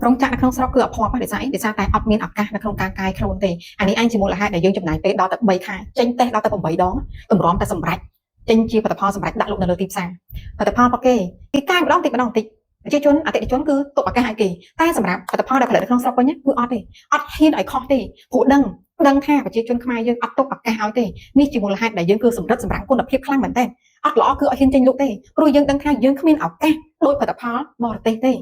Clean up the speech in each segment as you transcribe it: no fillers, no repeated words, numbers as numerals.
រងចាក់នៅក្នុងស្រុកគឺអភ័ព្វដោយសារតែអត់មានឱកាសនៅក្នុងការកាយខ្លួនទេអានេះឯងជាមូលហេតុដែលយើងចំណាយពេលដល់តែ3ខែចេញតេស្តដល់តែ8ដងតម្រាំតែសម្រេចចេញជាផលិតផលសម្រេចដាក់លក់នៅលើទីផ្សារផលិតផលរបស់គេកាយម្ដងតិចម្ដងតិចប្រជាជនអតិថិជនគឺទុកឱកាសឲ្យគេតែសម្រាប់ផលិតផលដែលផលិតនៅក្នុងស្រុកវិញគឺអត់ទេអត់ហ៊ានឲ្យខុសទេព្រោះដឹងថាប្រជាជនខ្មែរយើងអត់ទុកឱកាសឲ្យទេនេះជាមូលហេតុដែលយើងគឺសម្រិតសម្រាំងគុណភាពខ្លាំងមែនតើអត់ល្អគឺអត់ហ៊ានចេញលក់ទេព្រោះយើងដឹងថាយើងគ្មានឱកាសដោយផលិតផលបរទេសទេ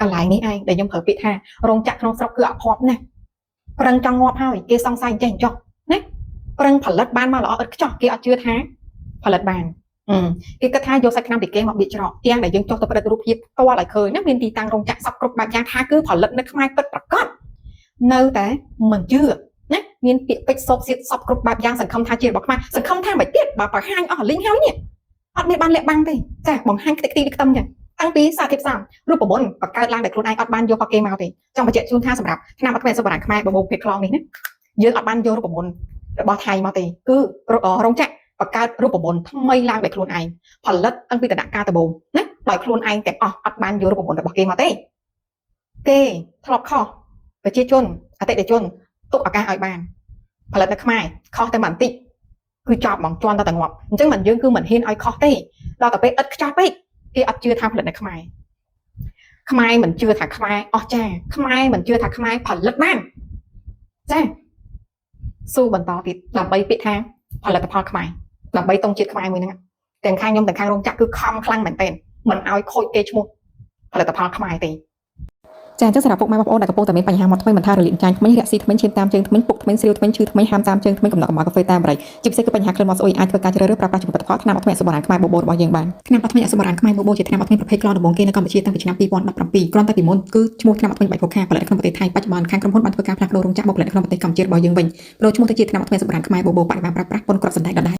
កន្លែងនេះឯងដែលខ្ញុំប្រើពាក្យថារោងចក្រក្នុងស្រុកគឺអភ័ព្វណាស់ប្រឹងចង់ងាប់ហើយគេសង្ស័យចេះចុះណាប្រឹងផលិតបានមកល្អឥតខ្ចោះគេអត់ជឿថាផលិតបានគេគិតថាយកសាច់ឆ្នាំពីគេមកបៀកច្រកទាំងដែលយើងចុះទៅប្រឌិតរូបភាពផ្ទាល់ឲ្យឃើញណាមានទីតាំងរោងចក្រសពគ្រប់បែបយ៉ាងថាគឺផលិតនៅខ្មែរពិតប្រាកដនៅតែមិនជឿណាមានពាក្យពេចន៍សោកសៀតសពគ្រប់បែបយ៉ាងសង្ឃឹមថាជារបស់ខ្មែរសង្ឃឹមថាមិនទៀតបើបង្ហាញអស់លីងហើយនេះអត់មានបានលាក់បាំងទេចាបង្ហាញខ្ទេចខ្ទីខ្ទឹមចឹងតាំងពីសារធាតុផ្សំរូបមន្តបង្កើតឡើងដោយខ្លួនឯងអត់បានយករបស់គេមកទេចង់បញ្ជាក់ជូនថាសម្រាប់ឆ្នាំអត់មានសុបរានខ្មែរបបោកភេទខ្លងនេះណាយើងអត់បានយករូបមន្តរបស់ថៃមកទេគឺរោងចក្របង្កើតរូបមន្តថ្មីឡើងដោយខ្លួនឯងផលិតតាំងពីដំណាក់កាលដំបូងណាដោយខ្លួនឯងទាំងអស់អត់បានយករូបមន្តរបស់គេមកទេគេធ្លាប់ខុសប្រជាជនអតិថិជនទុកឱកាសឲ្យបានផលិតនៅខ្មែរខុសតែបន្តិចគឺចប់ហ្មងជន់ដល់តែងាប់អញ្ចឹងមិនយើងគឺមិនហ៊ានឲ្យខុសទេដល់តែពេលឥតខ្ចោះពេកគេអត់ជឿថាផលិតនៅខ្មែរមិនជឿថាខ្មែរអស់ចាខ្មែរមិនជឿថាខ្មែរផលិតបានចាស៊ូបន្តទៀតដើម្បីពាក្យថាផលិតផលខ្មែរដើម្បីតង់ជាតិខ្មែរមួយហ្នឹងទាំងខាងខ្ញុំទាំងខាងរោងចក្រគឺខំខ្លាំងមែនទែនមិនឲ្យខូចគេឈ្មោះផលិតផលខ្មែរទេចាអញ្ចឹងសម្រាប់ពុកម៉ែបងប្អូនដែលកំពុងតែមានបញ្ហាមកថ្មីមិនថារលាកចាញ់ថ្មីរាក់ស៊ីថ្មីឈាមតាមជើងថ្មីពុកថ្មីស្រាវថ្មីឈឺថ្មីហាមតាមជើងថ្មីកំណត់កំណត់កាហ្វេតាមបរិយជាពិសេសគឺបញ្ហាក្លិនមាត់ស្អុយអាចធ្វើការជ្រើសរើសប្រើប្រាស់ជាផលិតផលថ្នាំអត់ថ្មីអសបរានខ្មែរបបោរបស់យើងបានថ្នាំអត់ថ្មីអសបរានខ្មែរបបោជាថ្នាំអត់ថ្មីប្រភេទក្លងដំបូងគេនៅកម្ពុជាតាំងពីឆ្នាំ2017គ្រាន់តែពីមុនគឺឈ្មោះថ្នាំអត់ថ្មីបែបខុសខាផលិតក្នុងប្រទេសថៃបច្ចុប្បន្នខាងក្រុមហ៊ុនបានធ្វើការផ្លាស់ប្ដូររោងចក្រមកផលិតក្នុងប្រទេសកម្ពុជារបស់យើងវិញប្រូឈ្មោះទៅជាថ្នាំអត់ថ្មីអសបរានខ្មែរបបោបរិមាណប្រើប្រាស់ប៉ុនគ្រាប់សណ្ដែកដដែល